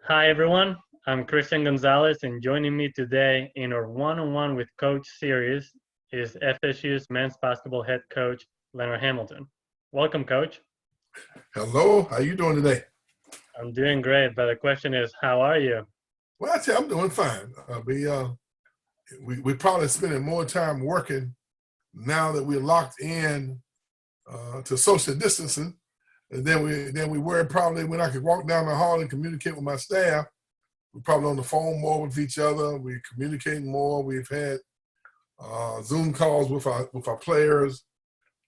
Hi, everyone. I'm Christian Gonzalez, and joining me today in our one-on-one with Coach series is FSU's men's basketball head coach, Leonard Hamilton. Welcome, Coach. Hello, how you doing today? I'm doing great, but the question is, how are you? Well, I tell you, I'm doing fine. We probably spending more time working now that we're locked in to social distancing, and then we were probably when I could walk down the hall and communicate with my staff. We're probably on the phone more with each other. We're communicating more. We've had Zoom calls with our players.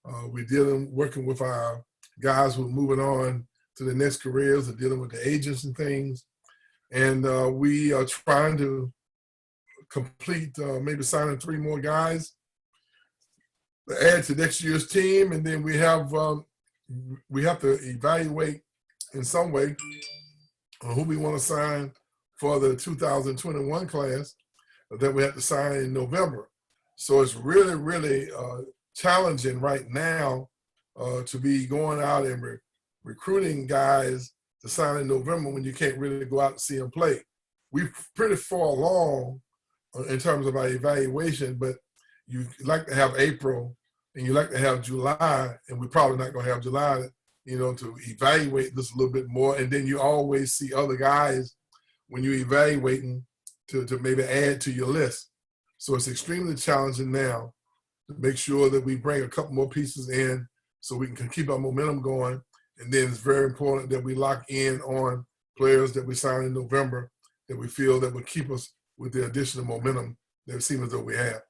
We're working with our guys who are moving on to the next careers and dealing with the agents and things. And we are trying to complete maybe signing 3 more guys to add to next year's team. And then we have to evaluate in some way who we want to sign for the 2021 class that we have to sign in November. So it's really, really challenging right now to be going out and recruiting guys to sign in November when you can't really go out and see them play. We're pretty far along in terms of our evaluation, but you like to have April and you like to have July, and we're probably not going to have July, to evaluate this a little bit more. And then you always see other guys when you're evaluating to maybe add to your list. So it's extremely challenging now to make sure that we bring a couple more pieces in so we can keep our momentum going. And then it's very important that we lock in on players that we sign in November that we feel that will keep us with the additional momentum that it seems as though we have.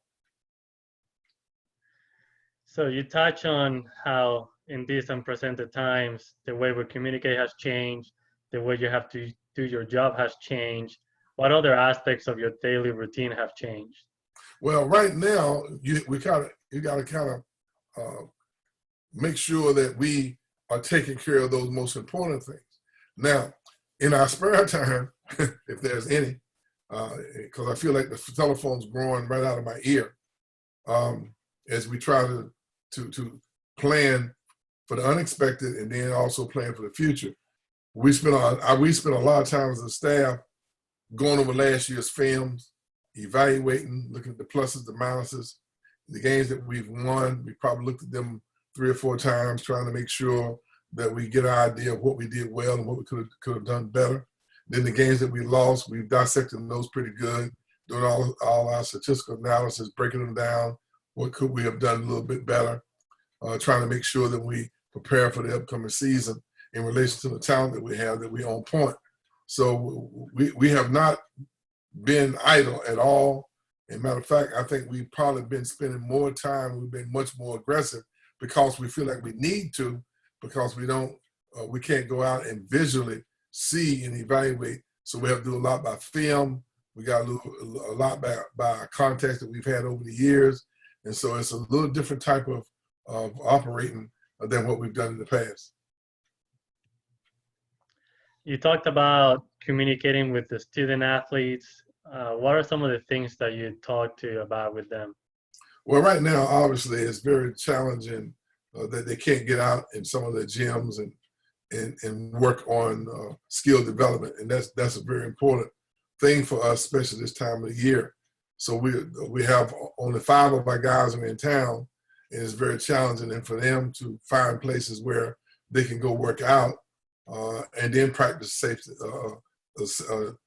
So you touch on how in these unprecedented times, the way we communicate has changed, the way you have to do your job has changed. What other aspects of your daily routine have changed? Well, right now, you got to kind of make sure that we are taking care of those most important things. Now, in our spare time, if there's any, because I feel like the telephone's growing right out of my ear, as we try to plan for the unexpected and then also plan for the future. We spent a lot of time as a staff going over last year's films, evaluating, looking at the pluses, the minuses, the games that we've won. We probably looked at them 3 or 4 times, trying to make sure that we get an idea of what we did well and what we could have done better. Then the games that we lost, we've dissected those pretty good, doing all our statistical analysis, breaking them down. What could we have done a little bit better? Trying to make sure that we prepare for the upcoming season in relation to the talent that we have, that we're on point. So we have not been idle at all. As a matter of fact, I think we've probably been spending more time. We've been much more aggressive because we feel like we need to, because we can't go out and visually see and evaluate. So we have to do a lot by film. We got to do a lot by our contacts that we've had over the years. And so it's a little different type of operating than what we've done in the past. You talked about communicating with the student athletes. What are some of the things that you talk about with them? Well, right now, obviously, it's very challenging that they can't get out in some of the gyms and work on skill development. And that's a very important thing for us, especially this time of the year. So we have only 5 of our guys are in town, and it's very challenging. And for them to find places where they can go work out and then practice safety,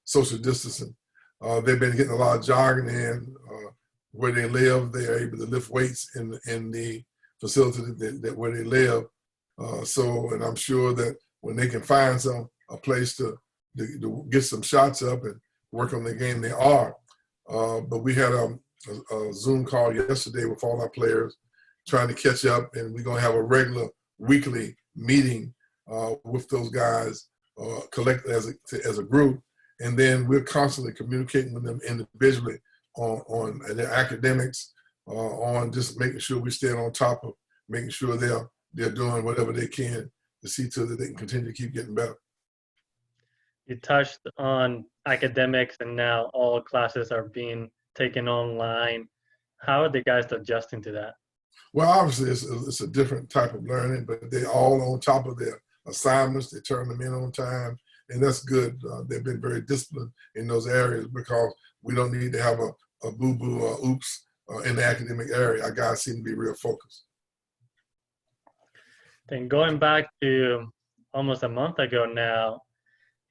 social distancing. They've been getting a lot of jogging in where they live. They are able to lift weights in the facility that where they live. And I'm sure that when they can find a place to get some shots up and work on the game, they are. But we had a Zoom call yesterday with all our players trying to catch up, and we're going to have a regular weekly meeting with those guys collectively as a group. And then we're constantly communicating with them individually on their academics, on just making sure we stay on top of making sure they're doing whatever they can to see to that they can continue to keep getting better. You touched on academics, and now all classes are being taken online. How are the guys adjusting to that? Well, obviously, it's a different type of learning, but they're all on top of their assignments. They turn them in on time, and that's good. They've been very disciplined in those areas because we don't need to have a boo-boo or oops in the academic area. Our guys seem to be real focused. Then going back to almost a month ago now,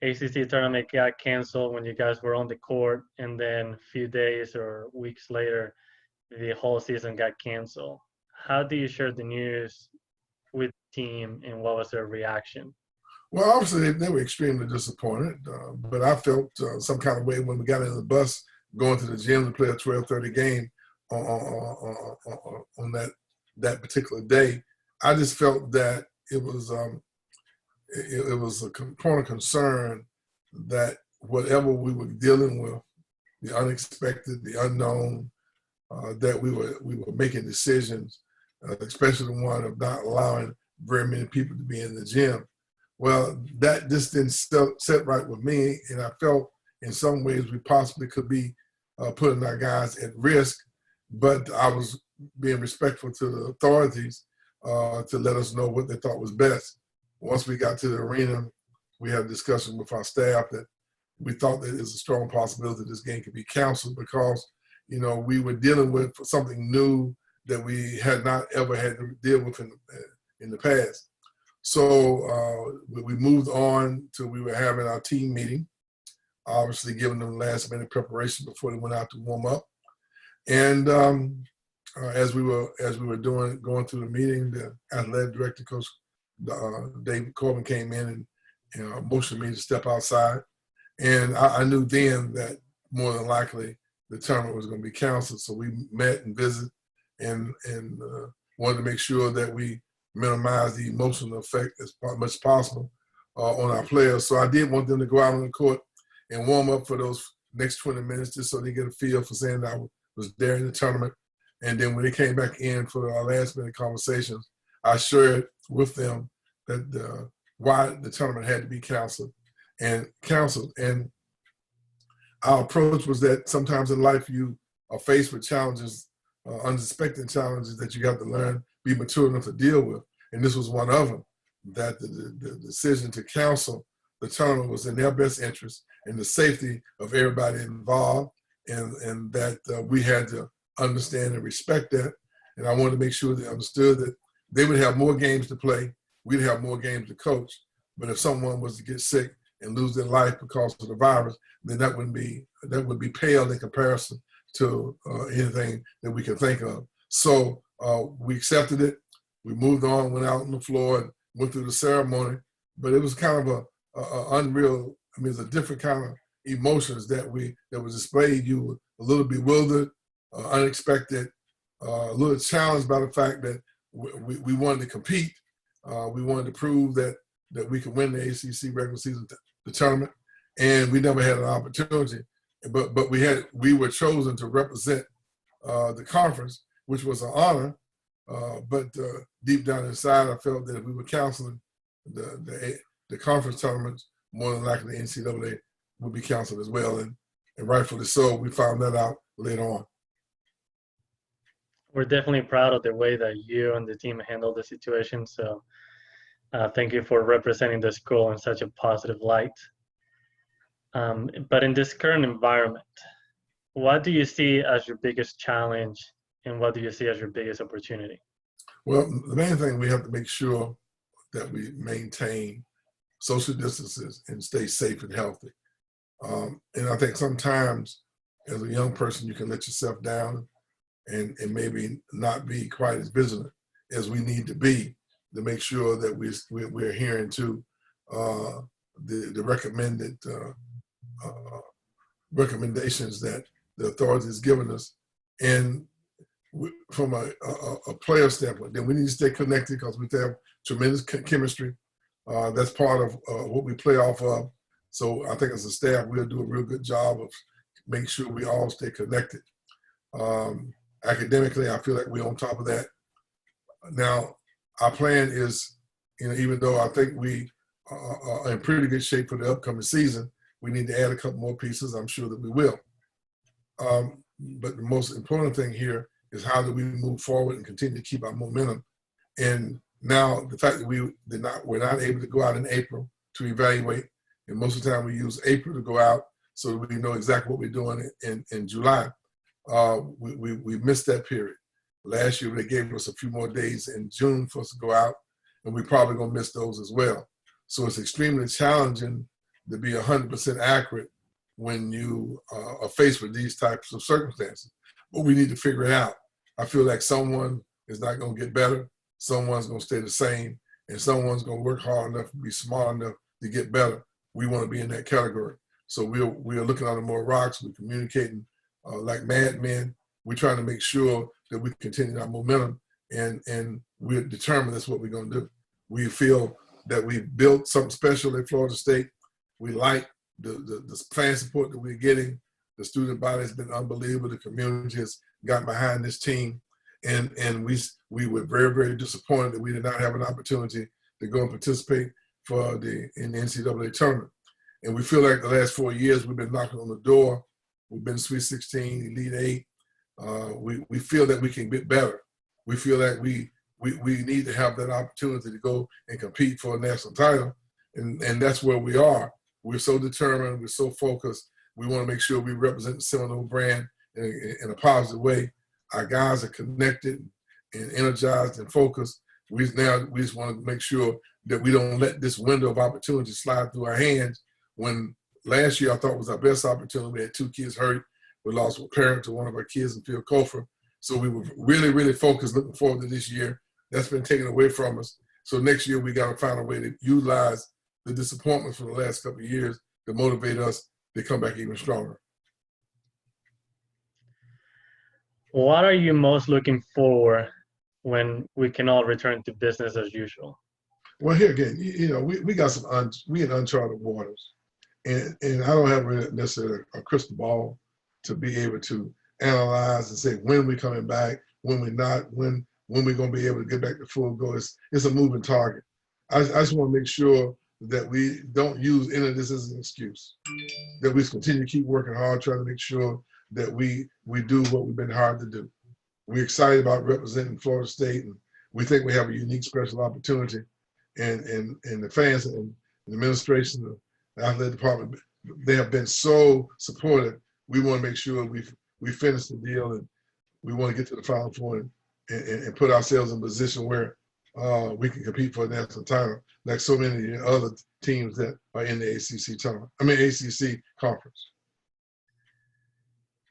ACC tournament got canceled when you guys were on the court, and then a few days or weeks later, the whole season got canceled. How do you share the news with the team, and what was their reaction? Well, obviously they were extremely disappointed, but I felt some kind of way when we got in the bus going to the gym to play a 12:30 game on that particular day. I just felt that it was a point of concern that whatever we were dealing with, the unexpected, the unknown, that we were making decisions, especially the one of not allowing very many people to be in the gym. Well, that just didn't set right with me, and I felt in some ways we possibly could be putting our guys at risk, but I was being respectful to the authorities to let us know what they thought was best. Once we got to the arena, we had a discussion with our staff that we thought that there's a strong possibility this game could be canceled because, you know, we were dealing with something new that we had not ever had to deal with in the past. So we moved on to we were having our team meeting, obviously giving them last minute preparation before they went out to warm up. And as we were going through the meeting, the athletic director, Coach David Corbin, came in and motioned me to step outside. And I knew then that more than likely the tournament was going to be canceled. So we met and visited and wanted to make sure that we minimize the emotional effect as much as possible on our players. So I did want them to go out on the court and warm up for those next 20 minutes just so they get a feel for saying that I was there in the tournament. And then when they came back in for our last minute conversations, I shared with them that why the tournament had to be canceled. And our approach was that sometimes in life you are faced with challenges, unexpected challenges that you have to learn, be mature enough to deal with. And this was one of them, that the decision to cancel the tournament was in their best interest and the safety of everybody involved, and that we had to understand and respect that. And I wanted to make sure they understood that they would have more games to play, we'd have more games to coach. But if someone was to get sick and lose their life because of the virus, then that would be pale in comparison to anything that we can think of. So we accepted it. We moved on, went out on the floor, and went through the ceremony. But it was kind of a unreal. I mean, it's a different kind of emotions that was displayed. You were a little bewildered, unexpected, a little challenged by the fact that we wanted to compete. We wanted to prove that we could win the ACC regular season, the tournament, and we never had an opportunity. But we were chosen to represent the conference, which was an honor. But deep down inside, I felt that if we were canceling the conference tournaments, more than likely the NCAA would be canceled as well, and rightfully so. We found that out later on. We're definitely proud of the way that you and the team handled the situation. So thank you for representing the school in such a positive light. But in this current environment, what do you see as your biggest challenge, and what do you see as your biggest opportunity? Well, the main thing, we have to make sure that we maintain social distances and stay safe and healthy. And I think sometimes as a young person, you can let yourself down and maybe not be quite as vigilant as we need to be to make sure that we're adhering to the recommended recommendations that the authorities given us. And from a player standpoint, then we need to stay connected because we have tremendous chemistry. That's part of what we play off of. So I think as a staff, we'll do a real good job of making sure we all stay connected. Academically, I feel like we're on top of that. Now, our plan is, even though I think we are in pretty good shape for the upcoming season, we need to add a couple more pieces. I'm sure that we will. But the most important thing here is how do we move forward and continue to keep our momentum. And now the fact that we're not able to go out in April to evaluate, And most of the time we use April to go out so that we know exactly what we're doing in July. We missed that period. Last year they gave us a few more days in June for us to go out, and we're probably gonna miss those as well. So it's extremely challenging to be 100% accurate when you are faced with these types of circumstances. But we need to figure it out. I feel like someone is not gonna get better, someone's gonna stay the same, and someone's gonna work hard enough, be smart enough to get better. We wanna be in that category. So we are looking under more rocks, we're communicating like madmen. We're trying to make sure that we continue our momentum, and we're determined that's what we're gonna do. We feel that we built something special at Florida State. We like the fan support that we're getting. The student body has been unbelievable. The community has gotten behind this team. And we were very, very disappointed that we did not have an opportunity to go and participate in the NCAA tournament. And we feel like the last 4 years we've been knocking on the door. We've been Sweet 16, Elite 8. We feel that we can get better. We feel like we need to have that opportunity to go and compete for a national title. And that's where we are. We're so determined, we're so focused. We want to make sure we represent the Seminole brand in a positive way. Our guys are connected and energized and focused. We just want to make sure that we don't let this window of opportunity slide through our hands. When last year I thought was our best opportunity, we had 2 kids hurt. We lost a parent to one of our kids in Phil Kofer. So we were really, really focused, looking forward to this year. That's been taken away from us. So next year we got to find a way to utilize the disappointments from the last couple of years to motivate us to come back even stronger. What are you most looking for when we can all return to business as usual? Well, here again, we got we in uncharted waters, and I don't have necessarily a crystal ball to be able to analyze and say when we're coming back, when we're not, when we're going to be able to get back to full go. It's a moving target. I just want to make sure that we don't use any of this as an excuse, that we continue to keep working hard, trying to make sure that we do what we've been hard to do. We're excited about representing Florida State, and we think we have a unique, special opportunity. And the fans and the administration, the athletic department, they have been so supportive. We want to make sure we finish the deal, and we want to get to the Final Four and put ourselves in a position where we can compete for a national title, like so many other teams that are in the ACC tournament. ACC conference.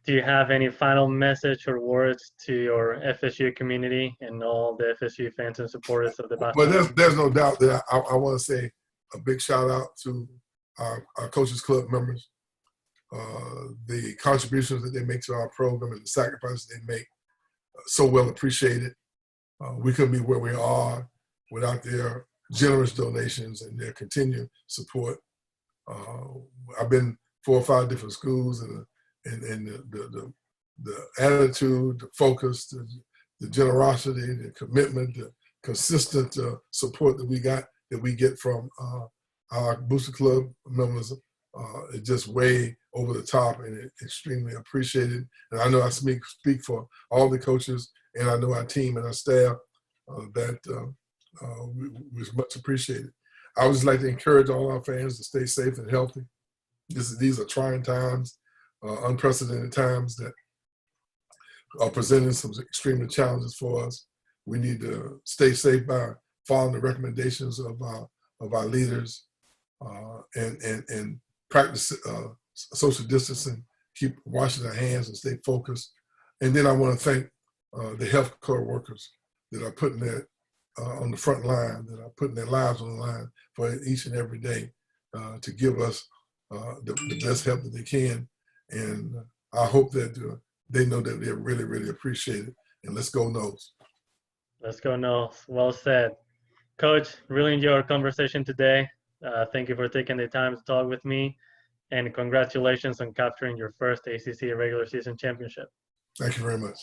Do you have any final message or words to your FSU community and all the FSU fans and supporters of the basketball? Well, there's no doubt that I want to say a big shout out to our Coaches Club members. The contributions that they make to our program and the sacrifices they make, so well appreciated. We couldn't be where we are without their generous donations and their continued support. I've been 4 or 5 different schools, and the attitude, the focus, the generosity, the commitment, the consistent support that we get from our Booster Club members is just way over the top, and it's extremely appreciated. And I know I speak for all the coaches, and I know our team and our staff that was much appreciated. I would just like to encourage all our fans to stay safe and healthy. These are trying times. Unprecedented times that are presenting some extreme challenges for us. We need to stay safe by following the recommendations of our leaders and practice social distancing, keep washing our hands and stay focused. And then I want to thank the healthcare workers that are putting that on the front line, that are putting their lives on the line for each and every day to give us the best help that they can. And I hope that they know that they're really, really appreciated. And let's go Noles. Let's go Noles. Well said. Coach, really enjoyed our conversation today. Thank you for taking the time to talk with me. And congratulations on capturing your first ACC regular season championship. Thank you very much.